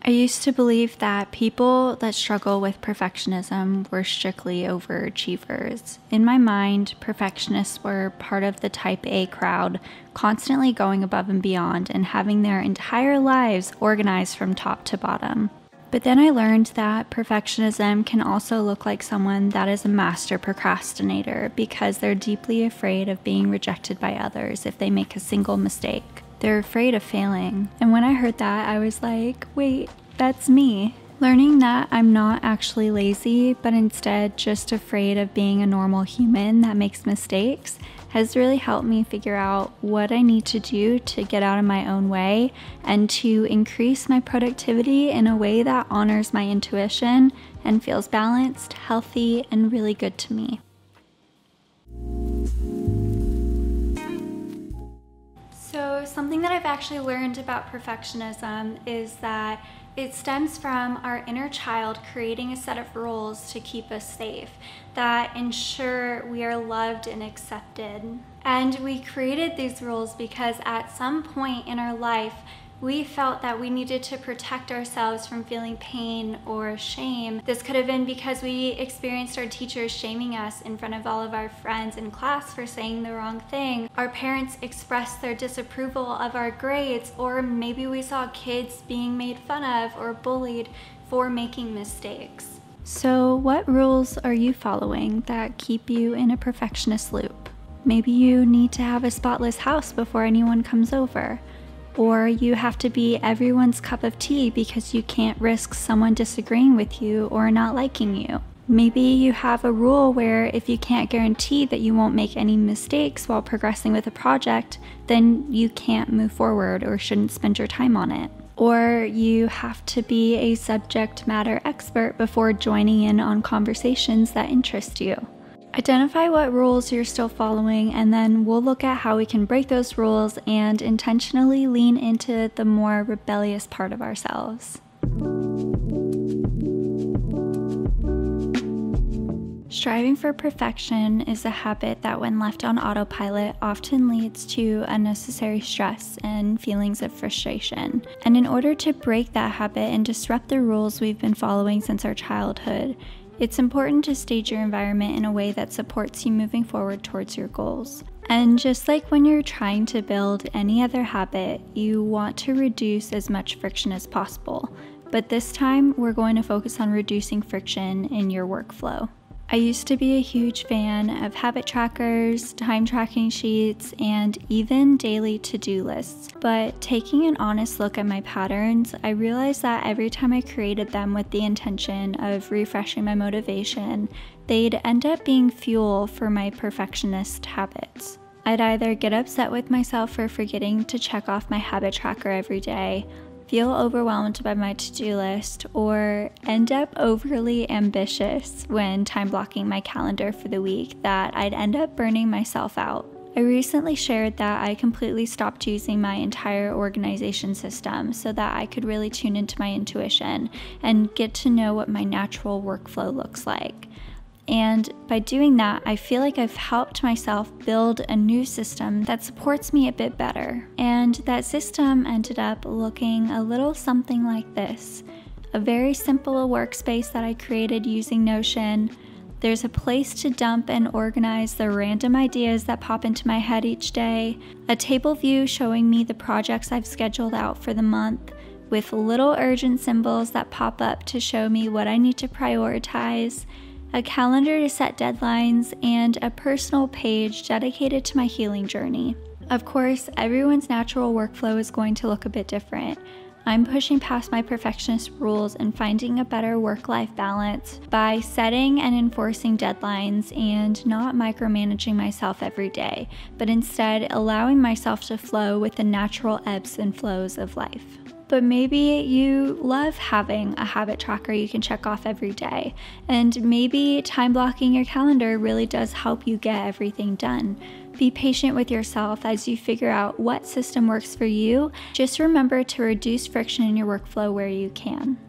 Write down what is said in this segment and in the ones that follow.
I used to believe that people that struggle with perfectionism were strictly overachievers. In my mind, perfectionists were part of the type A crowd, constantly going above and beyond and having their entire lives organized from top to bottom. But then I learned that perfectionism can also look like someone that is a master procrastinator because they're deeply afraid of being rejected by others if they make a single mistake. They're afraid of failing. And when I heard that, I was like, wait, that's me. Learning that I'm not actually lazy, but instead just afraid of being a normal human that makes mistakes has really helped me figure out what I need to do to get out of my own way and to increase my productivity in a way that honors my intuition and feels balanced, healthy, and really good to me. So something that I've actually learned about perfectionism is that it stems from our inner child creating a set of rules to keep us safe, that ensure we are loved and accepted. And we created these rules because at some point in our life, we felt that we needed to protect ourselves from feeling pain or shame. This could have been because we experienced our teachers shaming us in front of all of our friends in class for saying the wrong thing. Our parents expressed their disapproval of our grades, or maybe we saw kids being made fun of or bullied for making mistakes. So what rules are you following that keep you in a perfectionist loop? Maybe you need to have a spotless house before anyone comes over. Or you have to be everyone's cup of tea because you can't risk someone disagreeing with you or not liking you. Maybe you have a rule where if you can't guarantee that you won't make any mistakes while progressing with a project, then you can't move forward or shouldn't spend your time on it. Or you have to be a subject matter expert before joining in on conversations that interest you. Identify what rules you're still following, and then we'll look at how we can break those rules and intentionally lean into the more rebellious part of ourselves. Striving for perfection is a habit that, when left on autopilot, often leads to unnecessary stress and feelings of frustration. And in order to break that habit and disrupt the rules we've been following since our childhood, it's important to stage your environment in a way that supports you moving forward towards your goals. And just like when you're trying to build any other habit, you want to reduce as much friction as possible. But this time, we're going to focus on reducing friction in your workflow. I used to be a huge fan of habit trackers, time tracking sheets, and even daily to-do lists. But taking an honest look at my patterns, I realized that every time I created them with the intention of refreshing my motivation, they'd end up being fuel for my perfectionist habits. I'd either get upset with myself for forgetting to check off my habit tracker every day, feel overwhelmed by my to-do list, or end up overly ambitious when time blocking my calendar for the week that I'd end up burning myself out. I recently shared that I completely stopped using my entire organization system so that I could really tune into my intuition and get to know what my natural workflow looks like. And by doing that, I feel like I've helped myself build a new system that supports me a bit better. And that system ended up looking a little something like this. A very simple workspace that I created using Notion. There's a place to dump and organize the random ideas that pop into my head each day. A table view showing me the projects I've scheduled out for the month, with little urgent symbols that pop up to show me what I need to prioritize. A calendar to set deadlines, and a personal page dedicated to my healing journey. Of course, everyone's natural workflow is going to look a bit different. I'm pushing past my perfectionist rules and finding a better work-life balance by setting and enforcing deadlines and not micromanaging myself every day, but instead allowing myself to flow with the natural ebbs and flows of life. But maybe you love having a habit tracker you can check off every day, and maybe time blocking your calendar really does help you get everything done. Be patient with yourself as you figure out what system works for you. Just remember to reduce friction in your workflow where you can.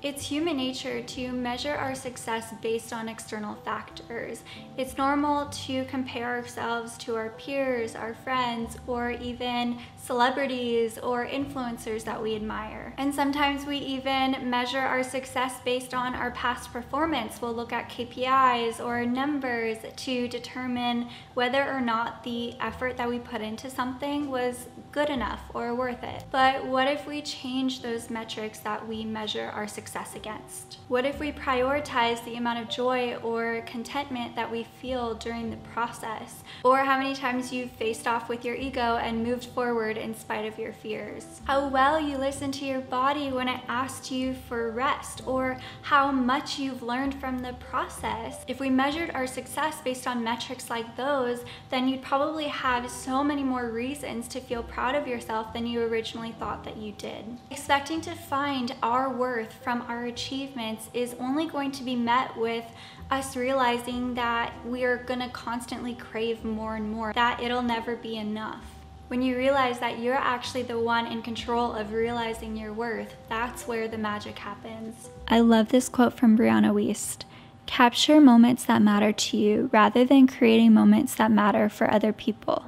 It's human nature to measure our success based on external factors. It's normal to compare ourselves to our peers, our friends, or even celebrities or influencers that we admire. And sometimes we even measure our success based on our past performance. We'll look at KPIs or numbers to determine whether or not the effort that we put into something was good enough or worth it. But what if we change those metrics that we measure our success against? What if we prioritize the amount of joy or contentment that we feel during the process? Or how many times you've faced off with your ego and moved forward in spite of your fears? How well you listened to your body when it asked you for rest, or how much you've learned from the process. If we measured our success based on metrics like those, then you'd probably have so many more reasons to feel proud of yourself than you originally thought that you did. Expecting to find our worth from our achievements is only going to be met with us realizing that we are going to constantly crave more and more, that it'll never be enough. When you realize that you're actually the one in control of realizing your worth, that's where the magic happens. I love this quote from Brianna Wiest. Capture moments that matter to you rather than creating moments that matter for other people.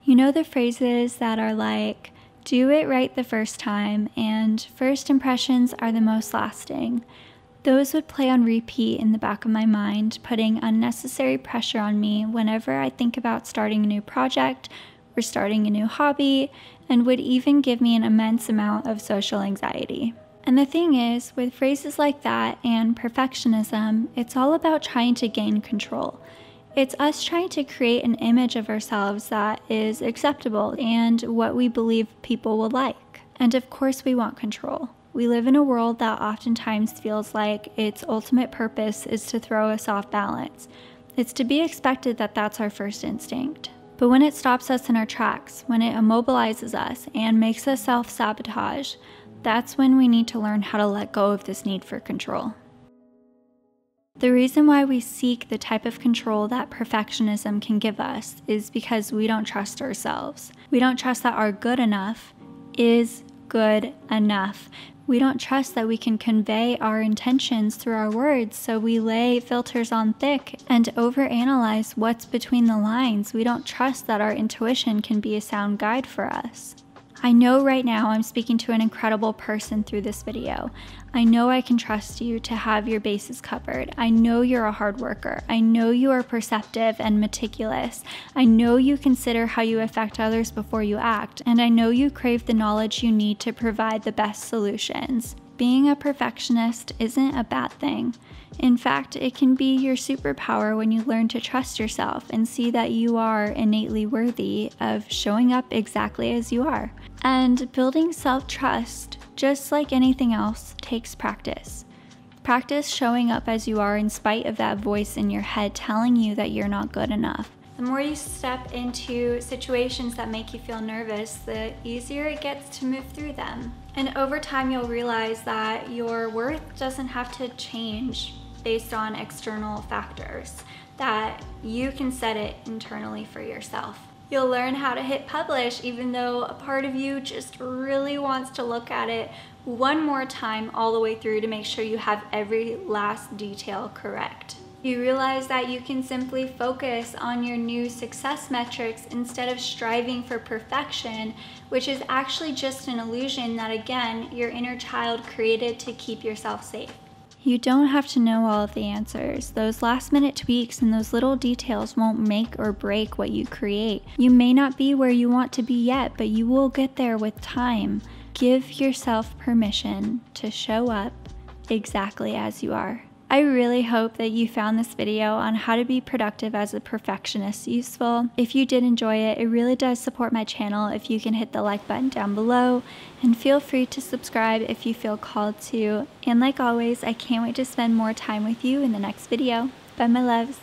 You know the phrases that are like, do it right the first time, and first impressions are the most lasting. Those would play on repeat in the back of my mind, putting unnecessary pressure on me whenever I think about starting a new project or starting a new hobby, and would even give me an immense amount of social anxiety. And the thing is, with phrases like that and perfectionism, it's all about trying to gain control. It's us trying to create an image of ourselves that is acceptable and what we believe people will like. And of course we want control. We live in a world that oftentimes feels like its ultimate purpose is to throw us off balance. It's to be expected that that's our first instinct. But when it stops us in our tracks, when it immobilizes us and makes us self-sabotage, that's when we need to learn how to let go of this need for control. The reason why we seek the type of control that perfectionism can give us is because we don't trust ourselves. We don't trust that our good enough is good enough. We don't trust that we can convey our intentions through our words, so we lay filters on thick and overanalyze what's between the lines. We don't trust that our intuition can be a sound guide for us. I know right now I'm speaking to an incredible person through this video. I know I can trust you to have your bases covered. I know you're a hard worker. I know you are perceptive and meticulous. I know you consider how you affect others before you act, and I know you crave the knowledge you need to provide the best solutions. Being a perfectionist isn't a bad thing. In fact, it can be your superpower when you learn to trust yourself and see that you are innately worthy of showing up exactly as you are. And building self-trust, just like anything else, takes practice. Practice showing up as you are in spite of that voice in your head telling you that you're not good enough. The more you step into situations that make you feel nervous, the easier it gets to move through them. And over time, you'll realize that your worth doesn't have to change based on external factors, that you can set it internally for yourself. You'll learn how to hit publish even though a part of you just really wants to look at it one more time all the way through to make sure you have every last detail correct. You realize that you can simply focus on your new success metrics instead of striving for perfection, which is actually just an illusion that, again, your inner child created to keep yourself safe. You don't have to know all of the answers. Those last-minute tweaks and those little details won't make or break what you create. You may not be where you want to be yet, but you will get there with time. Give yourself permission to show up exactly as you are. I really hope that you found this video on how to be productive as a perfectionist useful. If you did enjoy it, it really does support my channel if you can hit the like button down below, and feel free to subscribe if you feel called to. And like always, I can't wait to spend more time with you in the next video. Bye, my loves.